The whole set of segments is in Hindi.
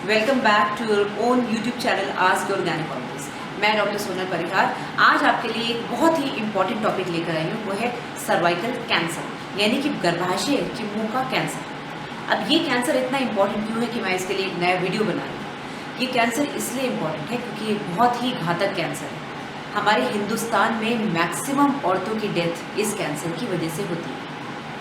Welcome back to your own YouTube channel ask your gynaecologist. मैं डॉक्टर सोनल परिहार आज आपके लिए एक बहुत ही इंपॉर्टेंट टॉपिक लेकर आई हूँ, वो है सर्वाइकल कैंसर यानी कि गर्भाशय के मुंह का कैंसर। अब ये कैंसर इतना इंपॉर्टेंट क्यों है कि मैं इसके लिए एक नया वीडियो बना रही हूँ। ये कैंसर इसलिए इम्पॉर्टेंट है क्योंकि ये बहुत ही घातक कैंसर है। हमारे हिंदुस्तान में मैक्सिमम औरतों की डेथ इस कैंसर की वजह से होती है।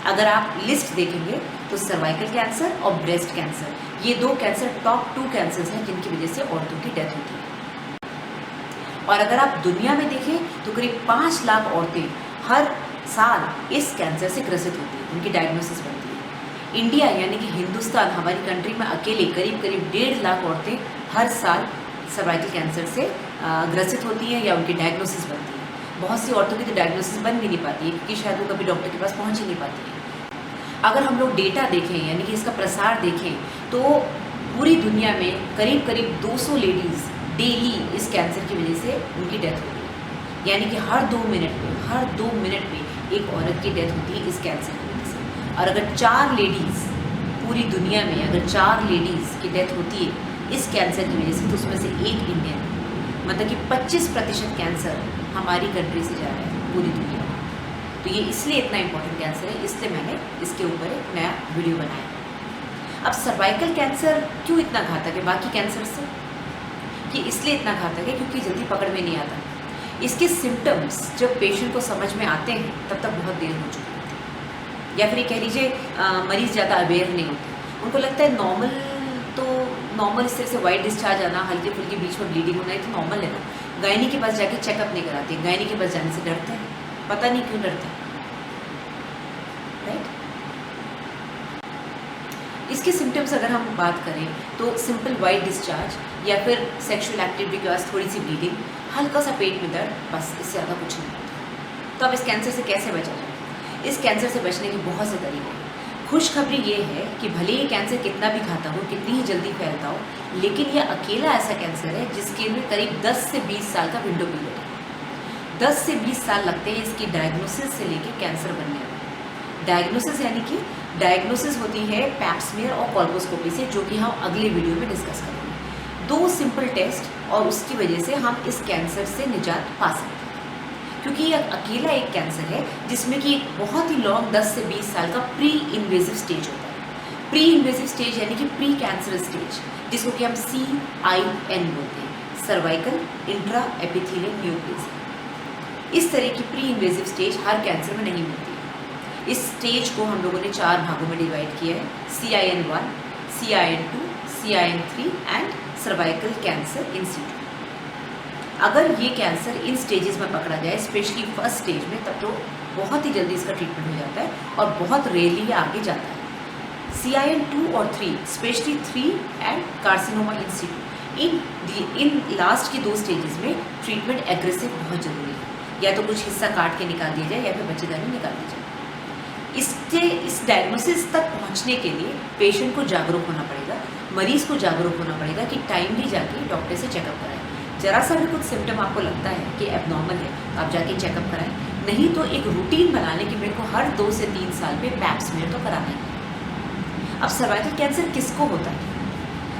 अगर आप लिस्ट देखेंगे तो सर्वाइकल कैंसर और ब्रेस्ट कैंसर, ये दो कैंसर टॉप 2 कैंसर्स हैं जिनकी वजह से औरतों की डेथ होती है। और अगर आप दुनिया में देखें तो करीब 5 लाख औरतें हर साल इस कैंसर से ग्रसित होती हैं, उनकी डायग्नोसिस बनती है। इंडिया यानी कि हिंदुस्तान, हमारी कंट्री में अकेले करीब 1.5 लाख औरतें हर साल सर्वाइकल कैंसर से ग्रसित होती हैं या उनकी डायग्नोसिस बनती है। बहुत सी औरतों की तो डायग्नोसिस बन भी नहीं पाती है क्योंकि शायद वो कभी डॉक्टर के पास पहुंच ही नहीं पाती है। अगर हम लोग डेटा देखें यानी कि इसका प्रसार देखें तो पूरी दुनिया में करीब 200 लेडीज़ डेली इस कैंसर की वजह से उनकी डेथ होती है। यानी कि हर 2 मिनट में एक औरत की डेथ होती है इस कैंसर की वजह से। और अगर 4 लेडीज़ पूरी दुनिया में अगर 4 लेडीज़ की डेथ होती है इस कैंसर की वजह से, तो उसमें से एक इंडियन, मतलब कि 25% कैंसर हमारी कंट्री से जा रहा है पूरी दुनिया में। तो ये इसलिए इतना इम्पोर्टेंट कैंसर है, इसलिए मैंने इसके ऊपर एक नया वीडियो बनाया। अब सर्वाइकल कैंसर क्यों इतना घातक है बाकी कैंसर से? ये इसलिए इतना घातक है क्योंकि जल्दी पकड़ में नहीं आता। इसके सिम्टम्स जब पेशेंट को समझ में आते हैं तब तक बहुत देर हो चुकी होती है, या फिर ये कह लीजिए मरीज़ ज़्यादा अवेयर नहीं होते। उनको लगता है नॉर्मल इस तरह से वाइट डिस्चार्ज आना, हल्की फुल्की बीच में ब्लीडिंग होना, ये तो नॉर्मल है ना। गायनी के पास जाके चेकअप नहीं कराते, गायनी के पास जाने से डरते हैं, पता नहीं क्यों डरते हैं, राइट। इसके सिम्टम्स अगर हम बात करें तो सिंपल वाइट डिस्चार्ज या फिर सेक्सुअल एक्टिविटी के बाद थोड़ी सी ब्लीडिंग, हल्का सा पेट में दर्द, बस, इससे ज़्यादा कुछ नहीं होता। तो अब इस कैंसर से कैसे बचा जाए? इस कैंसर से बचने के बहुत से तरीके हैं। खुशखबरी ये है कि भले ये कैंसर कितना भी घातक हो, कितनी ही जल्दी फैलता हो, लेकिन यह अकेला ऐसा कैंसर है जिसके में करीब 10 से 20 साल का विंडो पीरियड है। 10 से 20 साल लगते हैं इसकी डायग्नोसिस से लेके कैंसर बनने में। डायग्नोसिस यानी कि डायग्नोसिस होती है पैप स्मीयर और कोल्पोस्कोपी से, जो कि हम अगले वीडियो में डिस्कस करेंगे। 2 सिंपल टेस्ट और उसकी वजह से हम इस कैंसर से निजात पा सकते हैं, क्योंकि यह अकेला एक कैंसर है जिसमें कि एक बहुत ही लॉन्ग 10 से 20 साल का प्री इन्वेजिव स्टेज होता है। प्री इन्वेजिव स्टेज यानी कि प्री कैंसर स्टेज, जिसको कि हम CIN बोलते हैं, सर्वाइकल इंट्रा एपिथेलियल न्यूक्लियस। इस तरह की प्री इन्वेजिव स्टेज हर कैंसर में नहीं मिलती है। इस स्टेज को हम लोगों ने 4 भागों में डिवाइड किया है: CIN1, CIN2, CIN3 and cervical cancer in situ. अगर ये कैंसर इन स्टेजेस में पकड़ा जाए, स्पेशली फर्स्ट स्टेज में, तब तो बहुत ही जल्दी इसका ट्रीटमेंट हो जाता है और बहुत रेयरली ये आगे जाता है। CIN2 और 3, specially 3 and carcinoma in situ, इन लास्ट की 2 स्टेजेस में ट्रीटमेंट एग्रेसिव बहुत जरूरी है। या तो कुछ हिस्सा काट के निकाल दिया जाए या फिर बच्चेदानी निकाल दी जाए। इस डायग्नोसिस तक पहुंचने के लिए पेशेंट को जागरूक होना पड़ेगा, मरीज़ को जागरूक होना पड़ेगा कि टाइमली जाके डॉक्टर से चेकअप कराएं। जरा सा भी कुछ सिम्टम आपको लगता है कि एबनॉर्मल है तो आप जाके चेकअप कराएं। नहीं तो एक रूटीन बना लें कि मेरे को हर 2 से 3 साल पे पैप स्मीयर तो कराना है। अब सर्वाइकल कैंसर किसको होता है?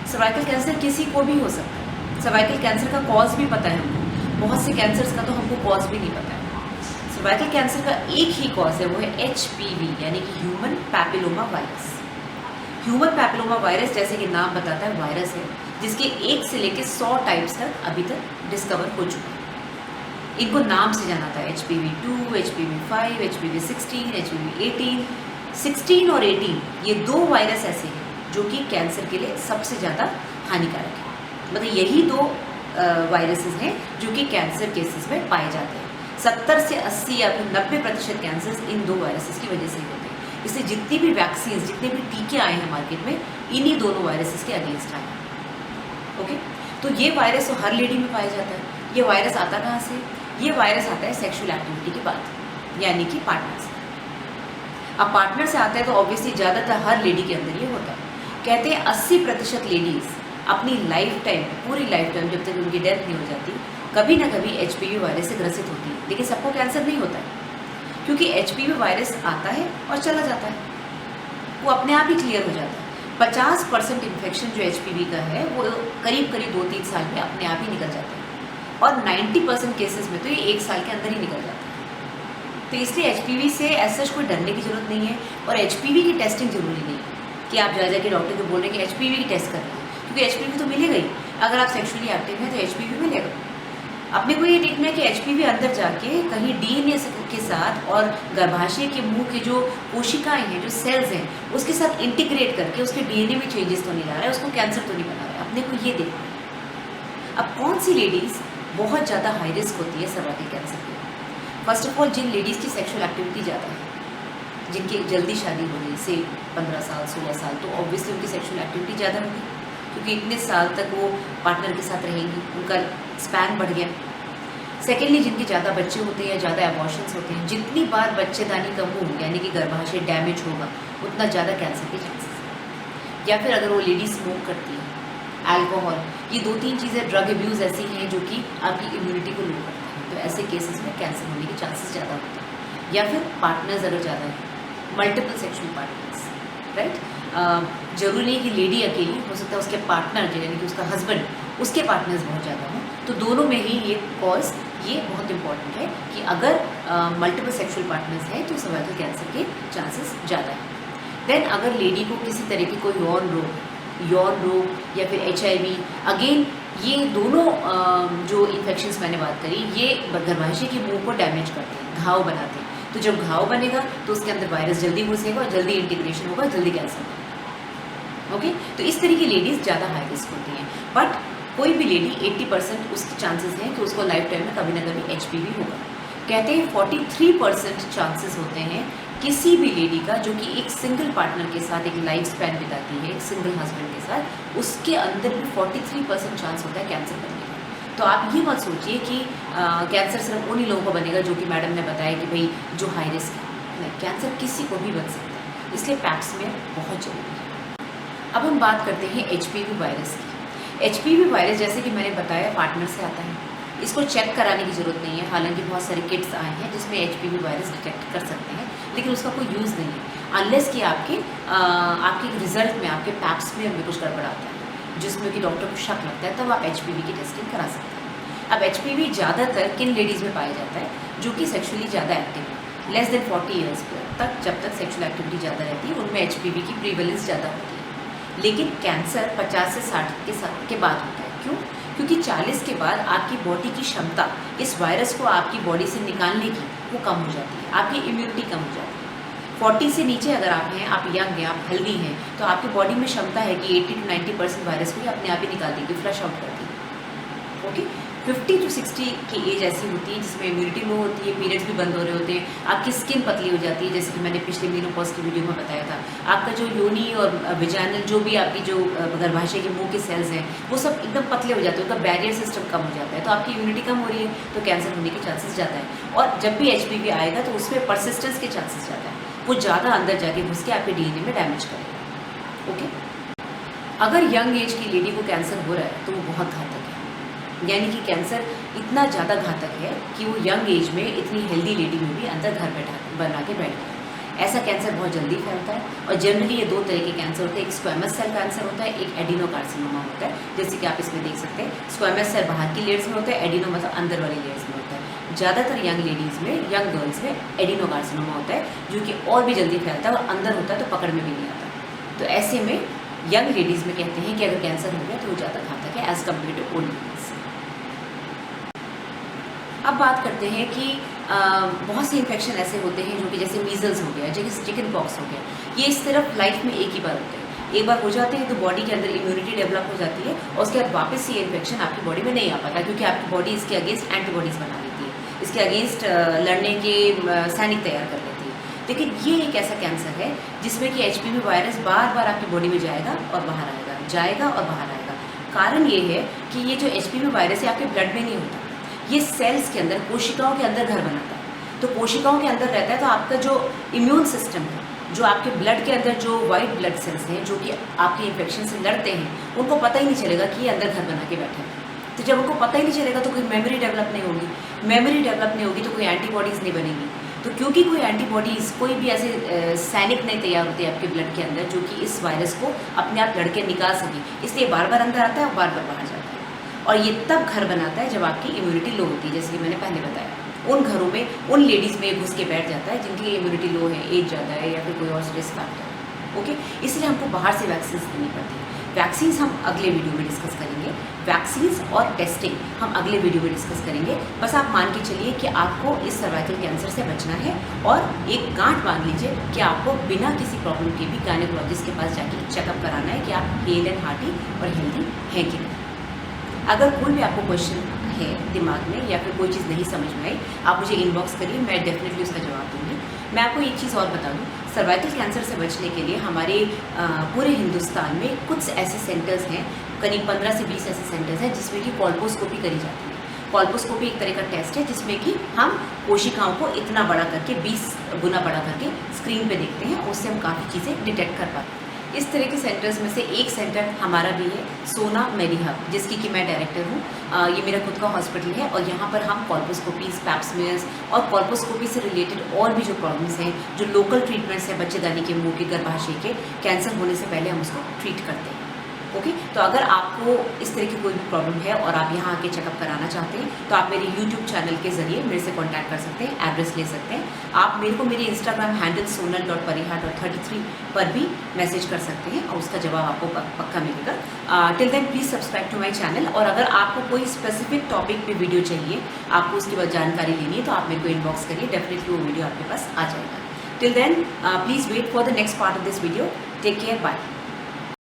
सर्वाइकल कैंसर किसी को भी हो सकता है। सर्वाइकल कैंसर का कॉज भी पता है हमको, बहुत से कैंसर्स का तो हमको कॉज भी नहीं पता है। सर्वाइकल कैंसर का एक ही कॉज है, वो है HPV यानी कि human papilloma virus. Human papilloma virus, जैसे कि नाम बताता है, वायरस है जिसके 1 से लेकर 100 टाइप्स तक अभी तक डिस्कवर हो चुका है। इनको नाम से जाना था: HPV2, HPV5, HPV16, HPV18। 16 और 18 ये 2 वायरस ऐसे हैं जो कि कैंसर के लिए सबसे ज़्यादा हानिकारक है। मतलब यही 2 वायरसेस हैं जो कि कैंसर केसेस में पाए जाते हैं। 70 से 80 या फिर 90% कैंसर इन 2 वायरसेस की वजह से ही होते हैं। इसलिए जितनी भी वैक्सीन, जितने भी टीके आए हैं मार्केट में, इन्हीं दोनों वायरसेस के अगेंस्ट आए हैं। ओके, तो ये वायरस तो हर लेडी में पाया जाता है। ये वायरस आता कहाँ से? ये वायरस आता है सेक्सुअल एक्टिविटी के बाद, यानी कि पार्टनर से। अब पार्टनर से आता है तो ऑब्वियसली ज़्यादातर हर लेडी के अंदर ये होता है। कहते हैं 80% लेडीज़ अपनी लाइफ टाइम, पूरी लाइफ टाइम, जब तक उनकी डेथ नहीं हो जाती, कभी ना कभी HPV वायरस से ग्रसित होती है। लेकिन सबको कैंसर नहीं होता है, क्योंकि HPV वायरस आता है और चला जाता है, वो अपने आप ही क्लियर हो जाता है। 50% इन्फेक्शन जो एचपीवी का है वो करीब करीब 2-3 साल में अपने आप ही निकल जाता है, और 90% केसेस में तो ये 1 साल के अंदर ही निकल जाता है। तो इसलिए एचपीवी से ऐसा कोई डरने की ज़रूरत नहीं है, और एचपीवी की टेस्टिंग ज़रूरी नहीं है कि आप जा के डॉक्टर को बोल रहे हैं कि एचपीवी की टेस्ट कर रहे हैं, क्योंकि एचपीवी तो मिलेगा ही। अगर आप सेक्सुअली एक्टिव हैं तो एचपीवी मिलेगा। अपने को ये देखना है कि एचपीवी अंदर जाके कहीं डीएनए के साथ और गर्भाशय के मुंह के जो कोशिकाएं हैं, जो सेल्स हैं, उसके साथ इंटीग्रेट करके उसके डीएनए में चेंजेस तो नहीं ला रहा है, उसको कैंसर तो नहीं बना रहा है। अपने को ये देखना है। अब कौन सी लेडीज़ बहुत ज़्यादा हाई रिस्क होती है सर्वाइकल कैंसर की? फर्स्ट ऑफ ऑल, जिन लेडीज़ की सेक्शुअल एक्टिविटी ज़्यादा है, जिनकी जल्दी शादी हो गई, से 15 साल 16 साल, तो ऑब्वियसली उनकी सेक्शुअल एक्टिविटी ज़्यादा होगी, क्योंकि इतने साल तक वो पार्टनर के साथ रहेंगी, उनका स्पैन बढ़ गया। सेकेंडली, जिनके ज़्यादा बच्चे होते हैं, ज़्यादा एबॉर्शंस होते हैं, जितनी बार बच्चेदानी कम होगी, यानी कि गर्भाशय डैमेज होगा, उतना ज़्यादा कैंसर के चांसेस हैं। या फिर अगर वो लेडी स्मोक करती है, अल्कोहल, ये 2-3 चीज़ें, ड्रग अब्यूज़ ऐसी हैं जो कि आपकी इम्यूनिटी को लो करती हैं, तो ऐसे केसेस में कैंसर होने के चांसेस ज़्यादा होते हैं। या फिर पार्टनर्स अगर ज़्यादा हैं, मल्टीपल सेक्शुअल पार्टनर्स, राइट। जरूरी नहीं कि लेडी अकेली, हो सकता है उसके पार्टनर यानी कि उसका हस्बैंड, उसके पार्टनर्स बहुत ज़्यादा हों, तो दोनों में ही ये कॉज, ये बहुत इंपॉर्टेंट है कि अगर मल्टीपल सेक्सुअल पार्टनर्स हैं तो सर्वाइकल कैंसर के चांसेस ज़्यादा हैं। देन अगर लेडी को किसी तरह की कोई यौन रोग या फिर HIV, अगेन ये दोनों जो इन्फेक्शंस मैंने बात करी, ये गर्भाशय के मुंह को डैमेज करते हैं, घाव बनाते हैं। तो जब घाव बनेगा तो उसके अंदर वायरस जल्दी घुसेगा और जल्दी इंटीग्रेशन होगा, जल्दी कैंसर होगा। ओके, तो इस तरह की लेडीज़ ज़्यादा हाई रिस्क होती हैं। बट कोई भी लेडी 80% उसके चांसेस हैं कि उसको लाइफ टाइम में कभी ना कभी HPV होगा। कहते हैं 43% चांसेस होते हैं किसी भी लेडी का जो कि एक सिंगल पार्टनर के साथ एक लाइफ स्पैन बिताती है, एक सिंगल हस्बैंड के साथ, उसके अंदर भी 43% चांस होता है कैंसर बनने का। तो आप ये मत सोचिए कि कैंसर सिर्फ उन्हीं लोगों को बनेगा जो कि मैडम ने बताया कि भाई जो हाई रिस्क है। नहीं, कैंसर किसी को भी बन सकता है, इसलिए पैप्स में बहुत ज़रूरी है। अब हम बात करते हैं HPV वायरस की। HPV वायरस, जैसे कि मैंने बताया, पार्टनर से आता है। इसको चेक कराने की ज़रूरत नहीं है, हालांकि बहुत सारे किट्स आए हैं जिसमें HPV वायरस डिटेक्ट कर सकते हैं, लेकिन उसका कोई यूज़ नहीं है अनलेस कि आपके रिजल्ट में, आपके पैप्स में कुछ गड़बड़ आता है जिसमें कि डॉक्टर को शक लगता है, तब आप HPV की टेस्टिंग करा सकते हैं। अब HPV ज़्यादातर किन लेडीज़ में पाया जाता है? जो कि सेक्शुअली ज़्यादा एक्टिव है, लेस देन 40 ईयर्स तक जब तक सेक्शुअल एक्टिविटी ज़्यादा रहती है, उनमें HPV की प्रीवेलेंस ज़्यादा होती है। लेकिन कैंसर 50 से 60 के बाद होता है। क्यों? क्योंकि 40 के बाद आपकी बॉडी की क्षमता इस वायरस को आपकी बॉडी से निकालने की वो कम हो जाती है, आपकी इम्यूनिटी कम हो जाती है। 40 से नीचे अगर आप हैं, आप यंग हैं, आप हेल्दी हैं, तो आपकी बॉडी में क्षमता है कि 80 to 90% वायरस को अपने आप ही निकाल देगी, फ्लश आउट कर देगी। ओके, 50 to 60 की एज ऐसी होती है जिसमें इम्यूनिटी लो होती है, पीरियड्स भी बंद हो रहे होते हैं, आपकी स्किन पतली हो जाती है, जैसे कि मैंने पिछले मेनोपॉज की वीडियो में बताया था। आपका जो योनी और विजाइनल, जो भी आपकी जो गर्भाशय के मुंह के सेल्स हैं, वो सब एकदम पतले हो जाते हैं, उनका बैरियर सिस्टम कम हो जाता है, तो आपकी इम्यूनिटी कम हो रही है, तो कैंसर होने के चांसेस ज़्यादा है। और जब भी HPV आएगा तो उसमें परसिस्टेंस के चांसेस ज़्यादा है, वो ज़्यादा अंदर जाके घुस के आपके DNA में डैमेज करेगा। ओके, अगर यंग एज की लेडी को कैंसर हो रहा है तो वो बहुत घातक है, यानी कि कैंसर इतना ज़्यादा घातक है कि वो यंग एज में इतनी हेल्दी लेडी में भी अंदर घर बना के बैठ गया। ऐसा कैंसर बहुत जल्दी फैलता है, और जनरली ये 2 तरह के कैंसर होते हैं। एक स्क्वैमस सेल कैंसर होता है, एक एडिनोकार्सिनोमा होता है, जैसे कि आप इसमें देख सकते हैं। स्क्वैमस सेल बाहर की लेयर्स में होता है, एडिनो मतलब अंदर वाली लेयर्स में होता है। ज़्यादातर यंग लेडीज़ में, यंग गर्ल्स में एडिनोकार्सिनोमा होता है, जो कि और भी जल्दी फैलता है और अंदर होता है तो पकड़ में भी नहीं आता। तो ऐसे में यंग लेडीज़ में कहते हैं कि अगर कैंसर हो गया तो वो ज़्यादा घातक है as compare to old ladies. अब बात करते हैं कि बहुत से इन्फेक्शन ऐसे होते हैं जो कि जैसे मीजल्स हो गया, जैसे चिकन पॉक्स हो गया, ये सिर्फ लाइफ में एक ही बार होते हैं। एक बार हो जाते हैं तो बॉडी के अंदर इम्यूनिटी डेवलप हो जाती है, और उसके बाद वापस ये इन्फेक्शन आपकी बॉडी में नहीं आ पाता, क्योंकि आपकी बॉडी इसके अगेंस्ट एंटीबॉडीज़ बना लेती है, इसके अगेंस्ट लड़ने के सैनिक तैयार कर लेती है। लेकिन ये एक ऐसा कैंसर है जिसमें कि HPV वायरस बार बार आपकी बॉडी में जाएगा और बाहर आएगा, जाएगा और बाहर आएगा। कारण ये है कि ये जो HPV वायरस है आपके ब्लड में नहीं होता, ये सेल्स के अंदर, कोशिकाओं के अंदर घर बनाता है। तो कोशिकाओं के अंदर रहता है, तो आपका जो इम्यून सिस्टम है, जो आपके ब्लड के अंदर जो वाइट ब्लड सेल्स हैं जो कि आपके इन्फेक्शन से लड़ते हैं, उनको पता ही नहीं चलेगा कि ये अंदर घर बना के बैठे हैं। तो जब उनको पता ही नहीं चलेगा तो कोई मेमोरी डेवलप नहीं होगी, मेमोरी डेवलप नहीं होगी तो कोई एंटीबॉडीज़ नहीं बनेगी, तो क्योंकि कोई एंटीबॉडीज़, कोई भी ऐसे सैनिक नहीं तैयार होते आपके ब्लड के अंदर जो कि इस वायरस को अपने आप लड़के निकाल सके, इसलिए बार बार अंदर आता है और बार बार बाहर जाता है। और ये तब घर बनाता है जब आपकी इम्यूनिटी लो होती है, जैसे कि मैंने पहले बताया। उन घरों में, उन लेडीज़ में घुस के बैठ जाता है जिनकी इम्यूनिटी लो है, एज ज़्यादा है या फिर कोई और स्ट्रेस फैक्टर है। ओके, इसलिए हमको बाहर से वैक्सीन देनी पड़ती है। वैक्सीन्स हम अगले वीडियो में डिस्कस करेंगे। वैक्सीन्स और टेस्टिंग हम अगले वीडियो में डिस्कस करेंगे। बस आप मान के चलिए कि आपको इस सर्वाइकल कैंसर से बचना है और एक गांठ बांध लीजिए कि आपको बिना किसी प्रॉब्लम के भी गायनेकोलॉजिस्ट के पास जाके चेकअप कराना है कि आप हेल एंड हार्टी और हेल्दी हैं कि नहीं। अगर कोई भी आपको क्वेश्चन है दिमाग में या फिर कोई चीज़ नहीं समझ में आई, आप मुझे इनबॉक्स करिए, मैं डेफिनेटली उसका जवाब दूँगी। मैं आपको एक चीज़ और बता दूँ, सर्वाइकल कैंसर से बचने के लिए हमारे पूरे हिंदुस्तान में कुछ ऐसे सेंटर्स हैं, करीब 15 से 20 ऐसे सेंटर्स हैं जिसमें कि कॉल्पोस्कोपी करी जाती है। कॉल्पोस्कोपी एक तरह का टेस्ट है जिसमें कि हम कोशिकाओं को इतना बड़ा करके, 20 गुना बड़ा करके स्क्रीन पे देखते हैं, उससे हम काफ़ी चीज़ें डिटेक्ट कर पाते हैं। इस तरह के सेंटर्स में से एक सेंटर हमारा भी है, सोना मेडिहब, जिसकी कि मैं डायरेक्टर हूँ। ये मेरा खुद का हॉस्पिटल है और यहाँ पर हम कॉल्पोस्कोपीज, पैप्समियर्स और कॉल्पोस्कोपी से रिलेटेड और भी जो प्रॉब्लम्स हैं, जो लोकल ट्रीटमेंट्स हैं, बच्चेदानी के, मुंह के, गर्भाशय के, कैंसर होने से पहले हम उसको ट्रीट करते हैं। ओके, तो अगर आपको इस तरह की कोई भी प्रॉब्लम है और आप यहाँ आके चेकअप कराना चाहते हैं तो आप मेरे यूट्यूब चैनल के ज़रिए मेरे से कांटेक्ट कर सकते हैं, एड्रेस ले सकते हैं। आप मेरे को मेरे इंस्टाग्राम हैंडल sonal.pariha.33 पर भी मैसेज कर सकते हैं और उसका जवाब आपको पक्का मिलेगा। Till then please subscribe to my channel. और अगर आपको कोई स्पेसिफिक टॉपिक पे वीडियो चाहिए, आपको उसकी बाद जानकारी लेनी है, तो आप मेरे को इनबॉक्स करिए, डेफिनेटली वो वीडियो आपके पास आ जाएगा। Till then please wait for the next part of this video. Take care, bye.